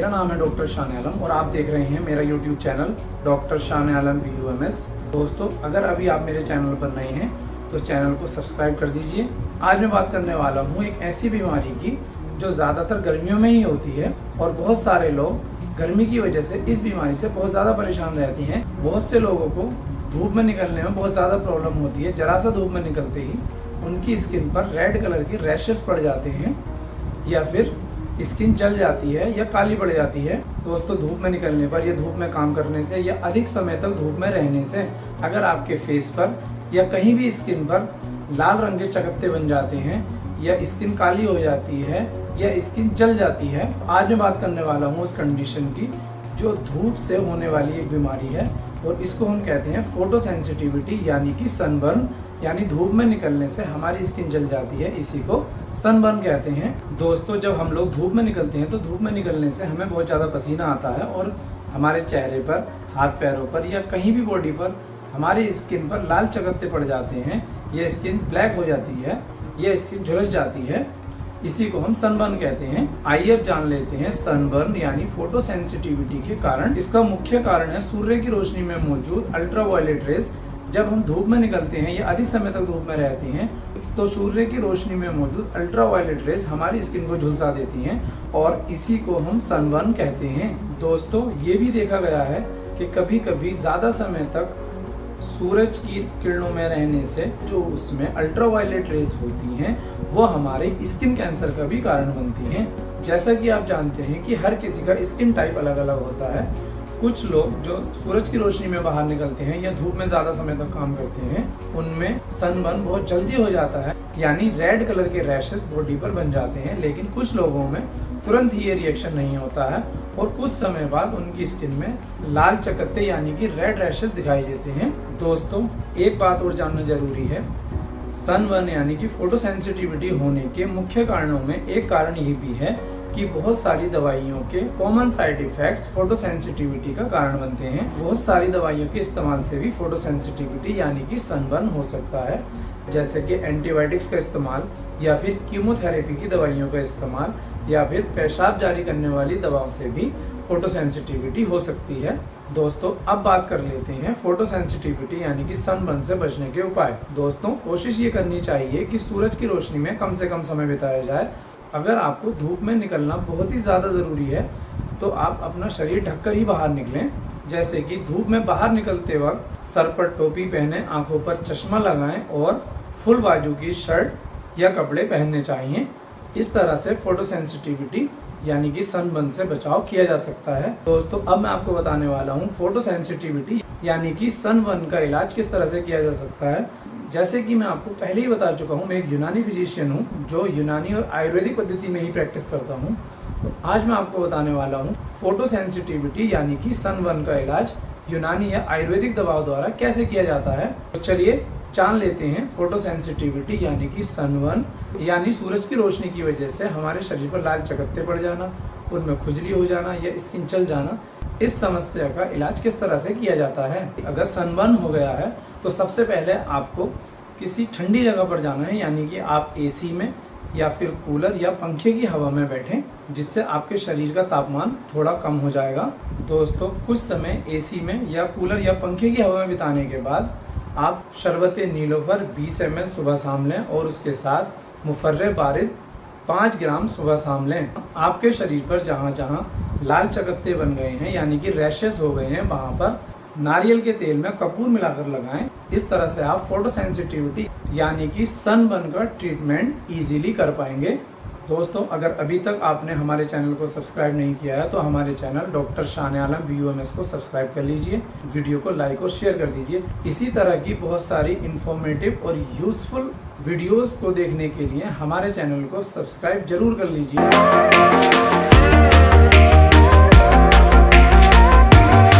मेरा नाम है डॉक्टर शान आलम और आप देख रहे हैं मेरा यूट्यूब चैनल डॉक्टर शान आलम BUMS। दोस्तों, अगर अभी आप मेरे चैनल पर नए हैं तो चैनल को सब्सक्राइब कर दीजिए। आज मैं बात करने वाला हूँ एक ऐसी बीमारी की जो ज़्यादातर गर्मियों में ही होती है और बहुत सारे लोग गर्मी की वजह से इस बीमारी से बहुत ज़्यादा परेशान रहती हैं। बहुत से लोगों को धूप में निकलने में बहुत ज़्यादा प्रॉब्लम होती है। जरा सा धूप में निकलते ही उनकी स्किन पर रेड कलर के रैशेस पड़ जाते हैं या फिर स्किन जल जाती है या काली पड़ जाती है। दोस्तों, धूप में निकलने पर या धूप में काम करने से या अधिक समय तक धूप में रहने से अगर आपके फेस पर या कहीं भी स्किन पर लाल रंग के चकत्ते बन जाते हैं या स्किन काली हो जाती है या स्किन जल जाती है, आज मैं बात करने वाला हूँ उस कंडीशन की जो धूप से होने वाली एक बीमारी है और इसको हम कहते हैं फोटो सेंसिटिविटी यानी कि सनबर्न। यानी धूप में निकलने से हमारी स्किन जल जाती है, इसी को सनबर्न कहते हैं। दोस्तों, जब हम लोग धूप में निकलते हैं तो धूप में निकलने से हमें बहुत ज़्यादा पसीना आता है और हमारे चेहरे पर, हाथ पैरों पर या कहीं भी बॉडी पर हमारी स्किन पर लाल चकत्ते पड़ जाते हैं। यह स्किन ब्लैक हो जाती है, यह स्किन झुलस जाती है, इसी को हम सनबर्न कहते हैं। आइए अब जान लेते हैं सनबर्न यानी फोटो सेंसिटिविटी के कारण। इसका मुख्य कारण है सूर्य की रोशनी में मौजूद अल्ट्रावायलेट रेज। जब हम धूप में निकलते हैं या अधिक समय तक धूप में रहते हैं तो सूर्य की रोशनी में मौजूद अल्ट्रावायलेट रेज हमारी स्किन को झुलसा देती हैं और इसी को हम सनबर्न कहते हैं। दोस्तों, ये भी देखा गया है कि कभी कभी ज़्यादा समय तक सूरज की किरणों में रहने से जो उसमें अल्ट्रावायलेट रेज होती हैं वो हमारे स्किन कैंसर का भी कारण बनती हैं। जैसा कि आप जानते हैं कि हर किसी का स्किन टाइप अलग अलग होता है। कुछ लोग जो सूरज की रोशनी में बाहर निकलते हैं या धूप में ज़्यादा समय तक काम करते हैं उनमें सनबर्न बहुत जल्दी हो जाता है, यानी रेड कलर के रैशेस बॉडी पर बन जाते हैं। लेकिन कुछ लोगों में तुरंत ही ये रिएक्शन नहीं होता है और कुछ समय बाद उनकी स्किन में लाल चकत्ते यानी कि रेड रैशेस दिखाई देते हैं। दोस्तों, एक बात और जानना जरूरी है, सनबर्न यानी कि फोटो सेंसिटिविटी होने के मुख्य कारणों में एक कारण ये भी है कि बहुत सारी दवाइयों के common side effects photo sensitivity का कारण बनते हैं। बहुत सारी दवाइयों के इस्तेमाल से भी फोटो सेंसिटिविटी यानी कि सनबर्न हो सकता है, जैसे कि एंटीबायोटिक्स का इस्तेमाल या फिर कीमोथेरेपी की दवाइयों का इस्तेमाल या फिर पेशाब जारी करने वाली दवाओं से भी फोटो सेंसिटिविटी हो सकती है। दोस्तों, अब बात कर लेते हैं फोटो सेंसिटिविटी यानी कि सनबर्न से बचने के उपाय। दोस्तों, कोशिश ये करनी चाहिए कि सूरज की रोशनी में कम से कम समय बिताया जाए। अगर आपको धूप में निकलना बहुत ही ज़्यादा ज़रूरी है तो आप अपना शरीर ढककर ही बाहर निकलें। जैसे कि धूप में बाहर निकलते वक्त सर पर टोपी पहने, आंखों पर चश्मा लगाएं और फुल बाजू की शर्ट या कपड़े पहनने चाहिए। इस तरह से फोटो सेंसिटिविटी यानी कि सनबर्न से बचाव किया जा सकता है। दोस्तों, अब मैं आपको बताने वाला हूँ फोटो सेंसिटिविटी यानी कि सनबर्न का इलाज किस तरह से किया जा सकता है। जैसे कि मैं आपको पहले ही बता चुका हूँ, मैं एक यूनानी फिजिशियन हूँ जो यूनानी और आयुर्वेदिक पद्धति में ही प्रैक्टिस करता हूँ। तो आज मैं आपको बताने वाला हूँ फोटो सेंसिटिविटी यानी कि सनबर्न का इलाज यूनानी या आयुर्वेदिक दवाओं द्वारा कैसे किया जाता है। तो चलिए जान लेते हैं फोटो सेंसिटिविटी यानी कि सनबर्न यानी सूरज की रोशनी की वजह से हमारे शरीर पर लाल चकत्ते पड़ जाना, उनमें खुजली हो जाना या स्किन चल जाना। इस समस्या का इलाज किस तरह से किया जाता है। अगर सनबर्न हो गया है तो सबसे पहले आपको किसी ठंडी जगह पर जाना है, यानी कि आप AC में या फिर कूलर या पंखे की हवा में बैठें, जिससे आपके शरीर का तापमान थोड़ा कम हो जाएगा। दोस्तों, कुछ समय AC में या कूलर या पंखे की हवा में बिताने के बाद आप शरबत नीलोफर 20 ml सुबह शाम लें और उसके साथ मुफर्रे बारिद 5 ग्राम सुबह शाम लें। आपके शरीर पर जहाँ जहाँ लाल चकत्ते बन गए हैं यानी कि रैशेस हो गए हैं, वहाँ पर नारियल के तेल में कपूर मिलाकर लगाएं। इस तरह से आप फोटो सेंसिटिविटी यानी कि सनबर्न का ट्रीटमेंट इजीली कर पाएंगे। दोस्तों, अगर अभी तक आपने हमारे चैनल को सब्सक्राइब नहीं किया है तो हमारे चैनल डॉक्टर शान आलम BUMS को सब्सक्राइब कर लीजिए, वीडियो को लाइक और शेयर कर दीजिए। इसी तरह की बहुत सारी इंफॉर्मेटिव और यूजफुल वीडियोस को देखने के लिए हमारे चैनल को सब्सक्राइब जरूर कर लीजिए।